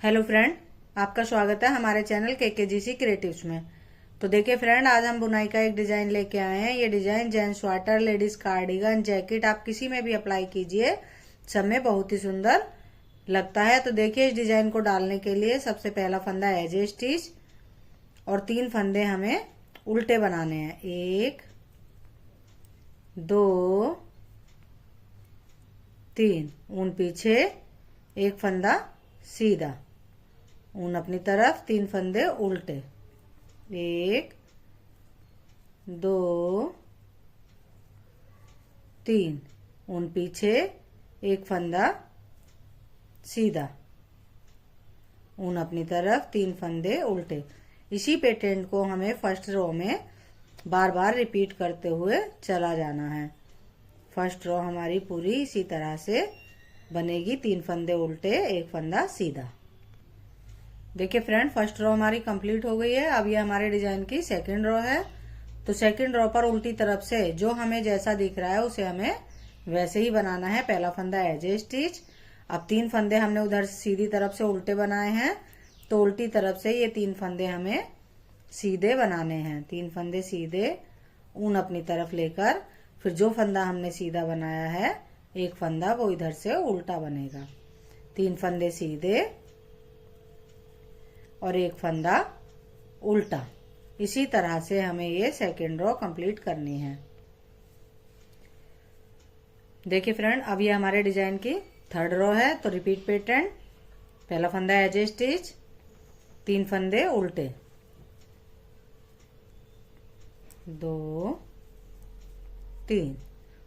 Hello friend, आपका स्वागत है हमारे चैनल केकेजीसी क्रिएटिव्स में। तो देखिए फ्रेंड, आज हम बुनाई का एक डिजाइन लेके आए हैं। ये design gents sweater, ladies cardigan, jacket, आप किसी में भी अप्लाई कीजिए, सब में बहुत ही सुंदर लगता है। तो देखिए, इस डिजाइन को डालने के लिए सबसे पहला फंदा एज ए स्टिच और 3 फंदे हमें उल्टे बनाने हैं। 1 2 3 ऊन पीछे, एक फंदा सीधा, ऊन अपनी तरफ, 3 फंदे उल्टे। 1 2 3 ऊन पीछे, एक फंदा सीधा, ऊन अपनी तरफ, 3 फंदे उल्टे। इसी पैटर्न को हमें फर्स्ट रो में बार बार रिपीट करते हुए चला जाना है। फर्स्ट रो हमारी पूरी इसी तरह से बनेगी, 3 फंदे उल्टे, एक फंदा सीधा। देखिए फ्रेंड, फर्स्ट रो हमारी कंप्लीट हो गई है। अब ये हमारे डिजाइन की सेकंड रो है। तो सेकंड रो पर उल्टी तरफ से जो हमें जैसा दिख रहा है उसे हमें वैसे ही बनाना है। पहला फंदा एज ए स्टिच। अब 3 फंदे हमने उधर सीधी तरफ से उल्टे बनाए हैं, तो उल्टी तरफ से ये 3 फंदे हमें सीधे बनाने हैं। 3 फंदे सीधे, ऊन अपनी तरफ लेकर, फिर जो फंदा हमने सीधा बनाया है, एक फंदा वो इधर से उल्टा बनेगा। 3 फंदे सीधे और एक फंदा उल्टा। इसी तरह से हमें ये सेकेंड रो कंप्लीट करनी है। देखिए फ्रेंड, अब ये हमारे डिजाइन की थर्ड रो है। तो रिपीट पैटर्न, पहला फंदा एज ए स्टिच, 3 फंदे उल्टे, 2 3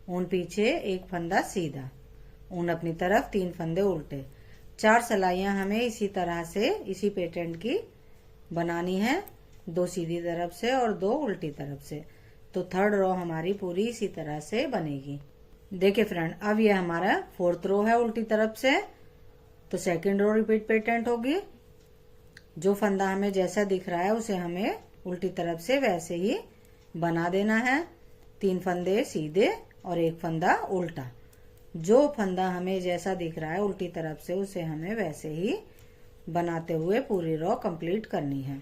ऊन पीछे, एक फंदा सीधा, ऊन अपनी तरफ, 3 फंदे उल्टे। 4 सिलाइयां हमें इसी तरह से, इसी पैटर्न की बनानी है, 2 सीधी तरफ से और 2 उल्टी तरफ से। तो थर्ड रो हमारी पूरी इसी तरह से बनेगी। देखिए फ्रेंड, अब ये हमारा फोर्थ रो है उल्टी तरफ से। तो सेकंड रो रिपीट पैटर्न होगी। जो फंदा हमें जैसा दिख रहा है उसे हमें उल्टी तरफ से वैसे ही बना देना है। 3 फंदे सीधे और एक फंदा उल्टा। जो फंदा हमें जैसा दिख रहा है उल्टी तरफ से उसे हमें वैसे ही बनाते हुए पूरी रो कंप्लीट करनी है।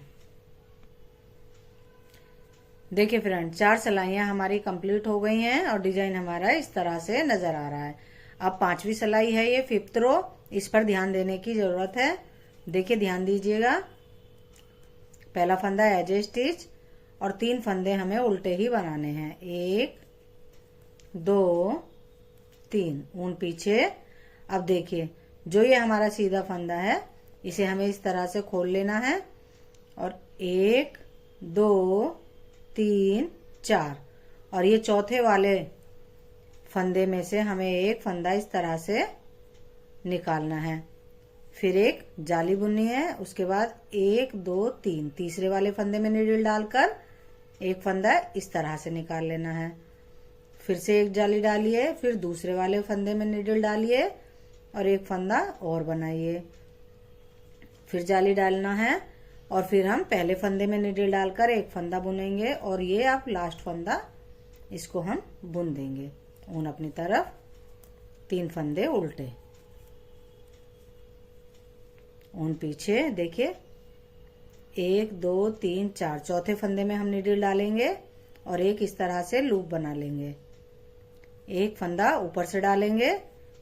देखिए फ्रेंड, 4 सिलाइयां हमारी कंप्लीट हो गई हैं और डिजाइन हमारा इस तरह से नजर आ रहा है। अब 5वीं सिलाई है, ये 5th रो। इस पर ध्यान देने की जरूरत है। देखिए, ध्यान दीजिएगा। पहला फंदा एज ए स्टिच और 3 फंदे हमें उल्टे ही बनाने हैं। 1 2 3 ऊन पीछे। अब देखिए, जो ये हमारा सीधा फंदा है इसे हमें इस तरह से खोल लेना है और 1 2 3 4, और ये चौथे वाले फंदे में से हमें एक फंदा इस तरह से निकालना है। फिर एक जाली बुननी है। उसके बाद 1 2 3 तीसरे वाले फंदे में नीडल डालकर एक फंदा इस तरह से निकाल लेना है। फिर से एक जाली डालिए, फिर दूसरे वाले फंदे में नीडल डालिए और एक फंदा और बनाइए। फिर जाली डालना है और फिर हम पहले फंदे में नीडल डालकर एक फंदा बुनेंगे और ये आप लास्ट फंदा इसको हम बुन देंगे। ऊन अपनी तरफ, 3 फंदे उल्टे, ऊन पीछे। देखिए, 1 2 3 4 चौथे फंदे में हम नीडल डालेंगे और एक इस तरह से लूप बना लेंगे। एक फंदा ऊपर से डालेंगे,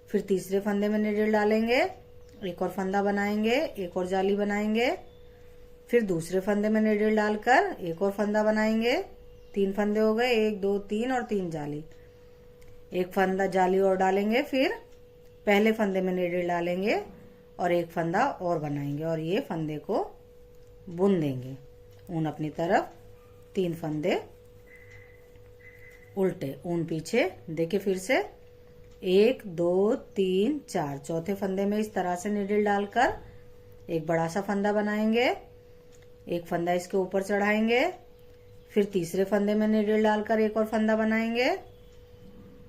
फिर तीसरे फंदे में नीडल डालेंगे, एक और फंदा बनाएंगे, एक और जाली बनाएंगे, फिर दूसरे फंदे में नीडल डालकर एक और फंदा बनाएंगे। 3 फंदे हो गए, 1 2 3 और 3 जाली। एक फंदा जाली और डालेंगे, फिर पहले फंदे में नीडल डालेंगे और एक फंदा और बनाएंगे और ये फंदे को बुन देंगे। ऊन अपनी तरफ, 3 फंदे उल्टे, ऊन पीछे। देखिए फिर से 1 2 3 4 चौथे फंदे में इस तरह से नीडल डालकर एक बड़ा सा फंदा बनाएंगे, एक फंदा इसके ऊपर चढ़ाएंगे, फिर तीसरे फंदे में नीडल डालकर एक और फंदा बनाएंगे,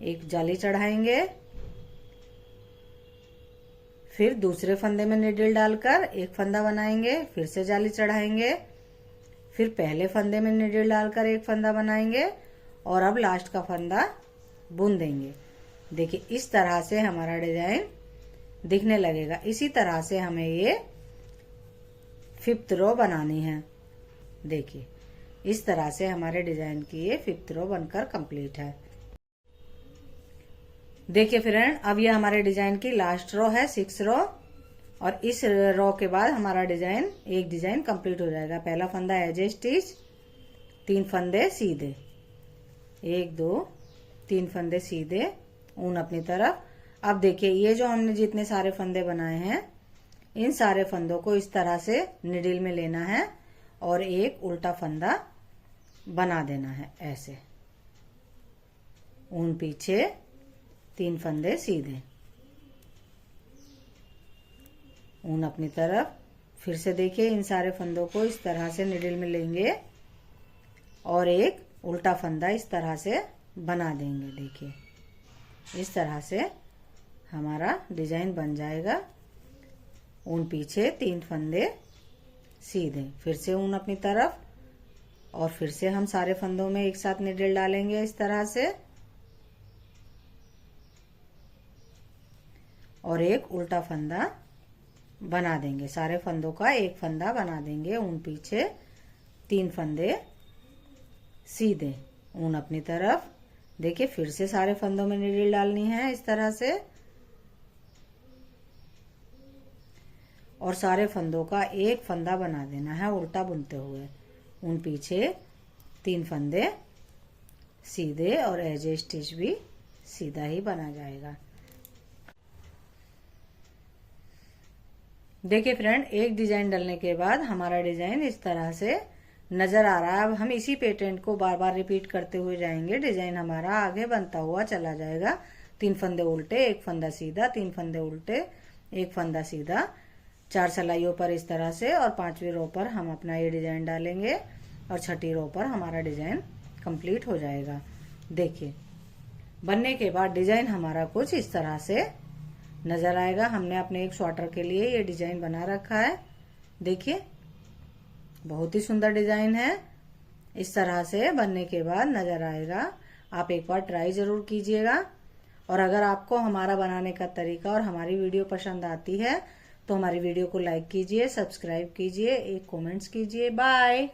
एक जाली चढ़ाएंगे, फिर दूसरे फंदे में नीडल डालकर एक फंदा बनाएंगे, फिर से जाली चढ़ाएंगे, फिर पहले फंदे में नीडल डालकर एक फंदा बनाएंगे और अब लास्ट का फंदा बुन देंगे। देखिए, इस तरह से हमारा डिजाइन दिखने लगेगा। इसी तरह से हमें ये 5th रो बनानी है। देखिए इस तरह से हमारे डिजाइन की ये 5th रो बनकर कंप्लीट है। देखिए फ्रेंड, अब ये हमारे डिजाइन की लास्ट रो है, 6 रो, और इस रो के बाद हमारा एक डिजाइन कंप्लीट हो जाएगा। पहला फंदा एज ए स्टिच, 3 फंदे सीधे, 1 2 3 फंदे सीधे, ऊन अपनी तरफ। अब देखिए ये जो हमने जितने सारे फंदे बनाए हैं, इन सारे फंदों को इस तरह से निडिल में लेना है और एक उल्टा फंदा बना देना है ऐसे। ऊन पीछे, 3 फंदे सीधे, ऊन अपनी तरफ। फिर से देखिए इन सारे फंदों को इस तरह से निडिल में लेंगे और एक उल्टा फंदा इस तरह से बना देंगे। देखिए इस तरह से हमारा डिजाइन बन जाएगा। ऊन पीछे, 3 फंदे सीधे, फिर से ऊन अपनी तरफ, और फिर से हम सारे फंदों में एक साथ निडिल डालेंगे इस तरह से, और एक उल्टा फंदा बना देंगे। सारे फंदों का एक फंदा बना देंगे। ऊन पीछे, 3 फंदे सीधे, ऊन अपनी तरफ। देखिए फिर से सारे फंदों में निडिल डालनी है इस तरह से, और सारे फंदों का एक फंदा बना देना है उल्टा बुनते हुए। ऊन पीछे, 3 फंदे सीधे, और एज ए स्टिच भी सीधा ही बना जाएगा। देखिए फ्रेंड, एक डिजाइन डलने के बाद हमारा डिजाइन इस तरह से नजर आ रहा है। अब हम इसी पैटर्न को बार बार रिपीट करते हुए जाएंगे। डिजाइन हमारा आगे बनता हुआ चला जाएगा। 3 फंदे उल्टे, 1 फंदा सीधा, 3 फंदे उल्टे, 1 फंदा सीधा, 4 सिलाइयों पर इस तरह से, और 5वीं रो पर हम अपना ये डिजाइन डालेंगे, और 6ठी रो पर हमारा डिजाइन कंप्लीट हो जाएगा। देखिए बनने के बाद डिजाइन हमारा कुछ इस तरह से नजर आएगा। हमने अपने एक स्वेटर के लिए ये डिजाइन बना रखा है। देखिए बहुत ही सुंदर डिजाइन है। इस तरह से बनने के बाद नजर आएगा। आप एक बार ट्राई जरूर कीजिएगा, और अगर आपको हमारा बनाने का तरीका और हमारी वीडियो पसंद आती है तो हमारी वीडियो को लाइक कीजिए, सब्सक्राइब कीजिए, एक कमेंट्स कीजिए। बाय।